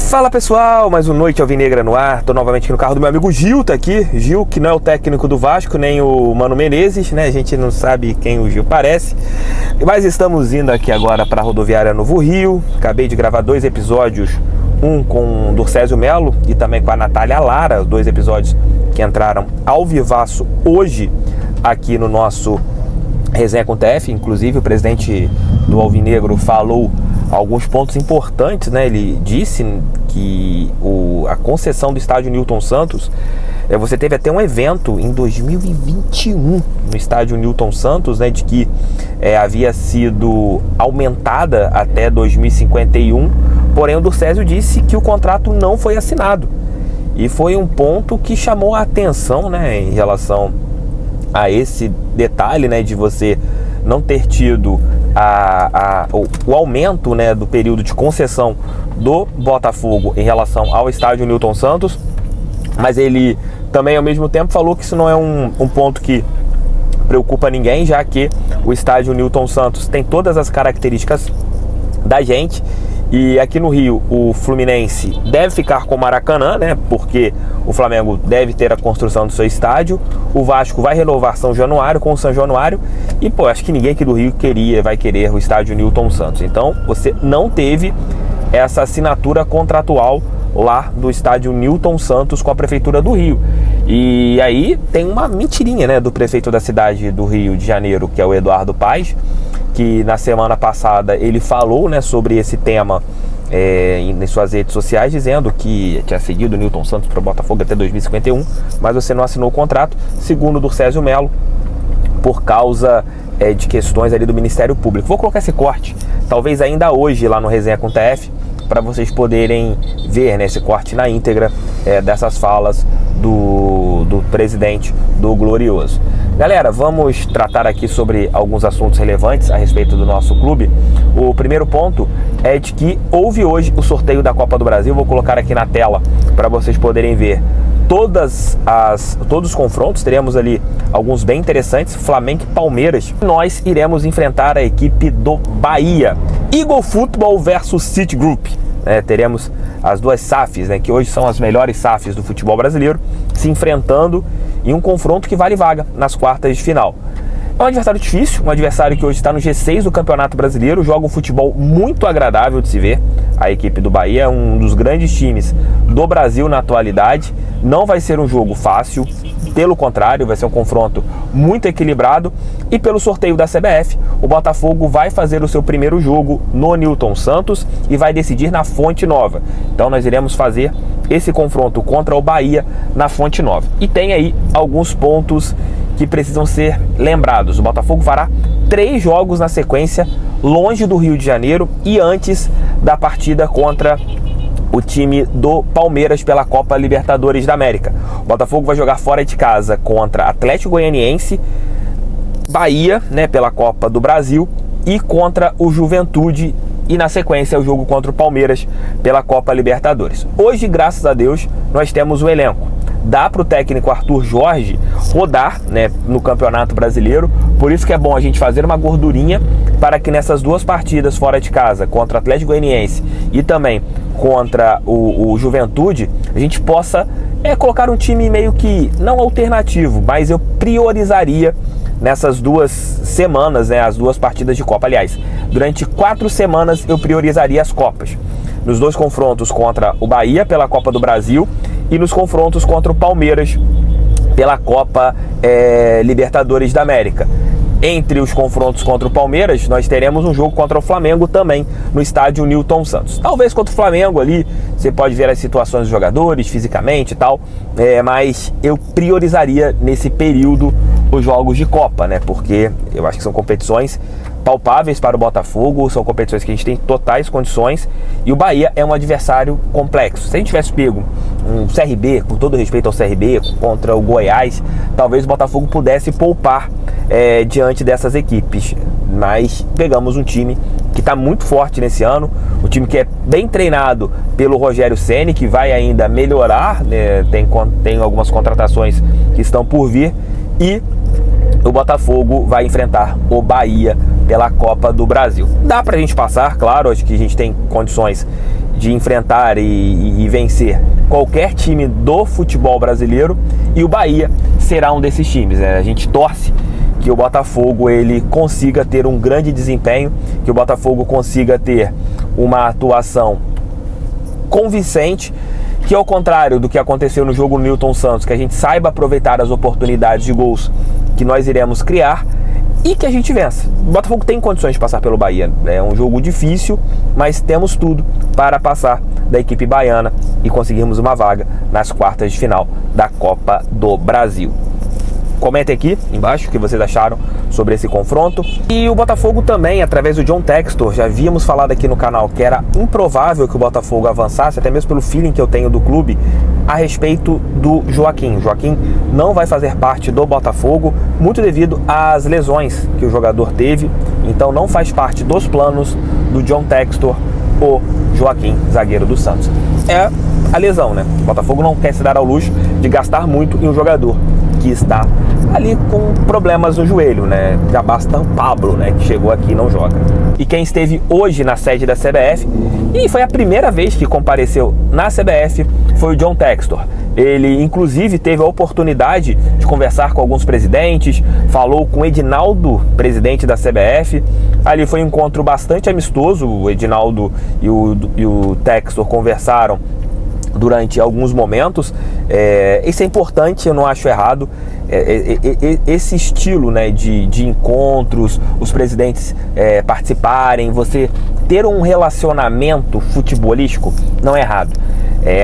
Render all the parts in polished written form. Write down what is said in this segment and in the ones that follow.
Fala pessoal, mais um Noite Alvinegra no ar. Tô novamente aqui no carro do meu amigo Gil, tá aqui. Gil, que não é o técnico do Vasco, nem o Mano Menezes, né? A gente não sabe quem o Gil parece. Mas estamos indo aqui agora para a rodoviária Novo Rio. Acabei de gravar 2 episódios, um com o Durcésio Melo e também com a Natália Lara, 2 episódios que entraram ao vivaço hoje aqui no nosso Resenha com TF. Inclusive o presidente do Alvinegro falou alguns pontos importantes, né? Ele disse que a concessão do estádio Newton Santos, você teve até um evento em 2021 no estádio Newton Santos, né? De que havia sido aumentada até 2051, porém o Durcésio disse que o contrato não foi assinado. E foi um ponto que chamou a atenção, né? Em relação a esse detalhe, né? De você não ter tido o aumento, né, do período de concessão do Botafogo em relação ao estádio Newton Santos. Mas ele também ao mesmo tempo falou que isso não é um ponto que preocupa ninguém, já que o estádio Newton Santos tem todas as características da gente. E aqui no Rio o Fluminense deve ficar com o Maracanã, né? Porque o Flamengo deve ter a construção do seu estádio. O Vasco vai renovar São Januário com o São Januário. E acho que ninguém aqui do Rio vai querer o estádio Newton Santos. Então você não teve essa assinatura contratual lá do estádio Newton Santos com a Prefeitura do Rio. E aí tem uma mentirinha, né, do prefeito da cidade do Rio de Janeiro, que é o Eduardo Paes, que na semana passada ele falou, né, sobre esse tema em suas redes sociais, dizendo que tinha cedido o Newton Santos para o Botafogo até 2051, mas você não assinou o contrato, segundo o Durcésio Melo, por causa de questões ali do Ministério Público. Vou colocar esse corte, talvez ainda hoje, lá no Resenha com TF, para vocês poderem ver, né, esse corte na íntegra dessas falas do presidente do Glorioso. Galera, vamos tratar aqui sobre alguns assuntos relevantes a respeito do nosso clube. O primeiro ponto é de que houve hoje o sorteio da Copa do Brasil. Vou colocar aqui na tela para vocês poderem ver todos os confrontos. Teremos ali alguns bem interessantes, Flamengo e Palmeiras. Nós iremos enfrentar a equipe do Bahia. Eagle Football versus City Group. Teremos as duas SAFs, né, que hoje são as melhores SAFs do futebol brasileiro, se enfrentando em um confronto que vale vaga nas quartas de final. É um adversário difícil, um adversário que hoje está no G6 do Campeonato Brasileiro, joga um futebol muito agradável de se ver. A equipe do Bahia é um dos grandes times do Brasil na atualidade. Não vai ser um jogo fácil, pelo contrário, vai ser um confronto muito equilibrado. E pelo sorteio da CBF, o Botafogo vai fazer o seu primeiro jogo no Newton Santos e vai decidir na Fonte Nova. Então nós iremos fazer esse confronto contra o Bahia na Fonte Nova. E tem aí alguns pontos que precisam ser lembrados. O Botafogo fará 3 jogos na sequência, longe do Rio de Janeiro e antes da partida contra o time do Palmeiras pela Copa Libertadores da América. O Botafogo vai jogar fora de casa contra Atlético Goianiense, Bahia, né, pela Copa do Brasil, e contra o Juventude, e na sequência o jogo contra o Palmeiras pela Copa Libertadores. Hoje, graças a Deus, nós temos o elenco. Dá para o técnico Arthur Jorge rodar, né, no Campeonato Brasileiro. Por isso que é bom a gente fazer uma gordurinha para que nessas 2 partidas fora de casa, contra o Atlético Goianiense e também contra o Juventude, a gente possa colocar um time meio que, não alternativo, mas eu priorizaria nessas 2 semanas, né, as 2 partidas de Copa. Aliás, durante 4 semanas eu priorizaria as Copas. Nos 2 confrontos contra o Bahia pela Copa do Brasil e nos confrontos contra o Palmeiras pela Copa Libertadores da América. Entre os confrontos contra o Palmeiras, nós teremos um jogo contra o Flamengo também no estádio Newton Santos. Talvez contra o Flamengo ali, você pode ver as situações dos jogadores, fisicamente e tal, mas eu priorizaria nesse período os jogos de Copa, né? Porque eu acho que são competições palpáveis para o Botafogo, são competições que a gente tem totais condições, e o Bahia é um adversário complexo. Se a gente tivesse pego um CRB, com todo respeito ao CRB, contra o Goiás, talvez o Botafogo pudesse poupar diante dessas equipes, mas pegamos um time que está muito forte nesse ano, um time que é bem treinado pelo Rogério Ceni, que vai ainda melhorar, né? Tem algumas contratações que estão por vir, e o Botafogo vai enfrentar o Bahia pela Copa do Brasil. Dá pra gente passar, claro, acho que a gente tem condições de enfrentar e vencer qualquer time do futebol brasileiro, e o Bahia será um desses times, né? A gente torce que o Botafogo ele consiga ter um grande desempenho, que o Botafogo consiga ter uma atuação convincente, que ao contrário do que aconteceu no jogo Newton Santos, que a gente saiba aproveitar as oportunidades de gols que nós iremos criar e que a gente vença. O Botafogo tem condições de passar pelo Bahia, é um jogo difícil, mas temos tudo para passar da equipe baiana e conseguirmos uma vaga nas quartas de final da Copa do Brasil. Comentem aqui embaixo o que vocês acharam sobre esse confronto. E o Botafogo também, através do John Textor, já havíamos falado aqui no canal que era improvável que o Botafogo avançasse, até mesmo pelo feeling que eu tenho do clube, a respeito do Joaquim. O Joaquim não vai fazer parte do Botafogo, muito devido às lesões que o jogador teve, então não faz parte dos planos do John Textor o Joaquim, zagueiro do Santos. É a lesão, né? O Botafogo não quer se dar ao luxo de gastar muito em um jogador que está ali com problemas no joelho, né? Já basta o Pablo, né, que chegou aqui e não joga. E quem esteve hoje na sede da CBF, e foi a primeira vez que compareceu na CBF, foi o John Textor. Ele, inclusive, teve a oportunidade de conversar com alguns presidentes, falou com o Edinaldo, presidente da CBF. Ali foi um encontro bastante amistoso, o Edinaldo e o Textor conversaram durante alguns momentos. Isso é importante, eu não acho errado. Esse estilo, né, de encontros, os presidentes participarem, você ter um relacionamento futebolístico, não é errado.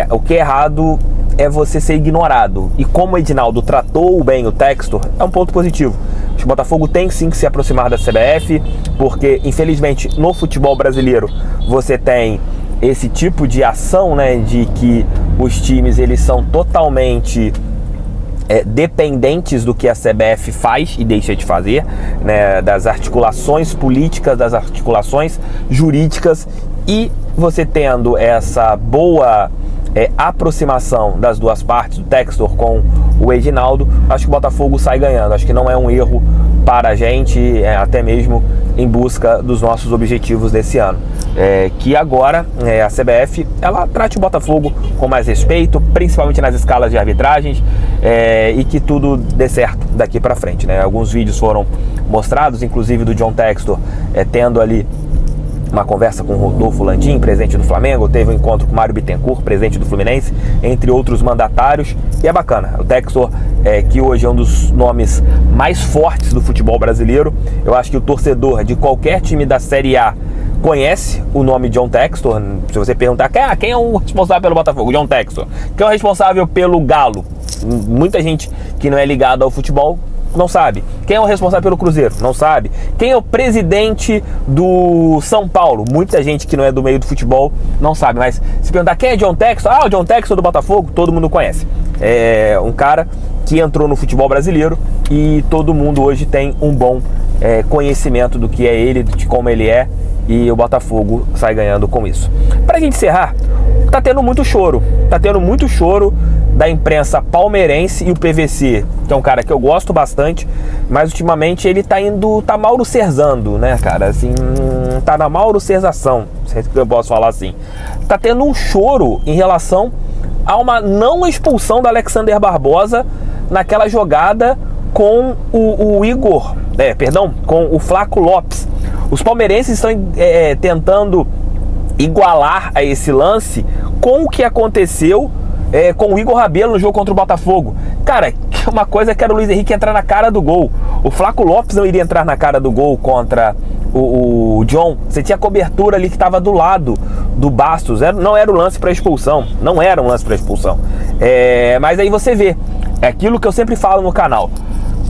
O que é errado é você ser ignorado. E como o Edinaldo tratou bem o Textor, é um ponto positivo. O Botafogo tem sim que se aproximar da CBF, porque infelizmente no futebol brasileiro você tem esse tipo de ação, né, de que os times eles são totalmente dependentes do que a CBF faz e deixa de fazer, né, das articulações políticas, das articulações jurídicas, e você tendo essa boa aproximação das duas partes, do Textor com o Edinaldo, acho que o Botafogo sai ganhando. Acho que não é um erro para a gente, até mesmo em busca dos nossos objetivos desse ano. Que agora a CBF ela trate o Botafogo com mais respeito, principalmente nas escalas de arbitragens, e que tudo dê certo daqui para frente, né? Alguns vídeos foram mostrados, inclusive do John Textor tendo ali uma conversa com o Rodolfo Landim, presidente do Flamengo, teve um encontro com o Mário Bittencourt, presidente do Fluminense, entre outros mandatários, e é bacana. O Textor, que hoje é um dos nomes mais fortes do futebol brasileiro, eu acho que o torcedor de qualquer time da Série A conhece o nome John Textor. Se você perguntar quem é o responsável pelo Botafogo, John Textor. Quem é o responsável pelo Galo? Muita gente que não é ligada ao futebol não sabe. Quem é o responsável pelo Cruzeiro? Não sabe. Quem é o presidente do São Paulo? Muita gente que não é do meio do futebol não sabe. Mas se perguntar quem é John Textor, o John Textor do Botafogo, todo mundo conhece. É um cara que entrou no futebol brasileiro e todo mundo hoje tem um bom conhecimento do que é ele, de como ele é, e o Botafogo sai ganhando com isso. Pra gente encerrar, tá tendo muito choro da imprensa palmeirense, e o PVC, que é um cara que eu gosto bastante, mas ultimamente ele tá Mauro-Cerzando, né, cara? Assim, tá na Mauro-Cerzação, se eu posso falar assim. Tá tendo um choro em relação a uma não expulsão do Alexander Barbosa naquela jogada com o Igor, com o Flaco Lopes. Os palmeirenses estão tentando igualar a esse lance com o que aconteceu com o Igor Rabelo no jogo contra o Botafogo. Cara, uma coisa que era o Luiz Henrique entrar na cara do gol. O Flaco Lopes não iria entrar na cara do gol contra o John. Você tinha a cobertura ali que estava do lado do Bastos. Não era o lance para expulsão. Não era um lance para expulsão. Mas aí você vê, é aquilo que eu sempre falo no canal.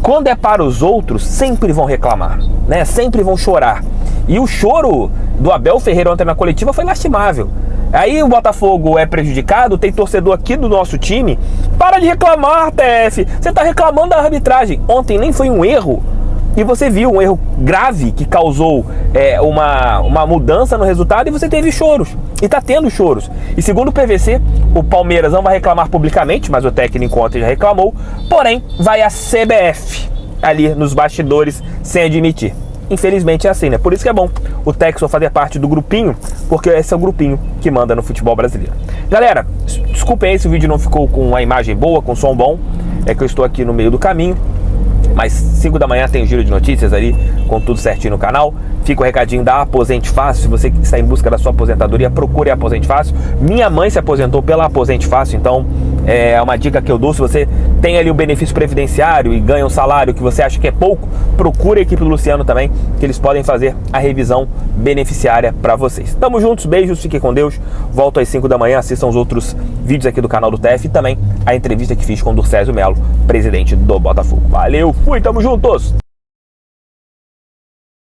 Quando é para os outros, sempre vão reclamar, né? Sempre vão chorar. E o choro do Abel Ferreira ontem na coletiva foi lastimável. Aí o Botafogo é prejudicado, tem torcedor aqui do nosso time. Para de reclamar, TF. Você está reclamando da arbitragem. Ontem nem foi um erro. E você viu um erro grave que causou uma mudança no resultado, e você teve choros. E está tendo choros. E segundo o PVC, o Palmeiras não vai reclamar publicamente, mas o técnico ontem já reclamou. Porém, vai a CBF ali nos bastidores sem admitir. infelizmente é assim, né? Por isso que é bom o Textor fazer parte do grupinho, porque esse é o grupinho que manda no futebol brasileiro. Galera, desculpem aí se o vídeo não ficou com a imagem boa, com som bom, é que eu estou aqui no meio do caminho. Mas 5 da manhã tem um giro de notícias ali, com tudo certinho no canal. Fica o recadinho da Aposente Fácil. Se você está em busca da sua aposentadoria, procure a Aposente Fácil. Minha mãe se aposentou pela Aposente Fácil, então é uma dica que eu dou. Se você tem ali um benefício previdenciário e ganha um salário que você acha que é pouco, procure a equipe do Luciano também, que eles podem fazer a revisão beneficiária para vocês. Tamo juntos, beijos, fiquem com Deus. Volto às 5 da manhã, assistam os outros vídeos aqui do canal do TF e também a entrevista que fiz com o Durcésio Melo, presidente do Botafogo. Valeu, fui, tamo juntos!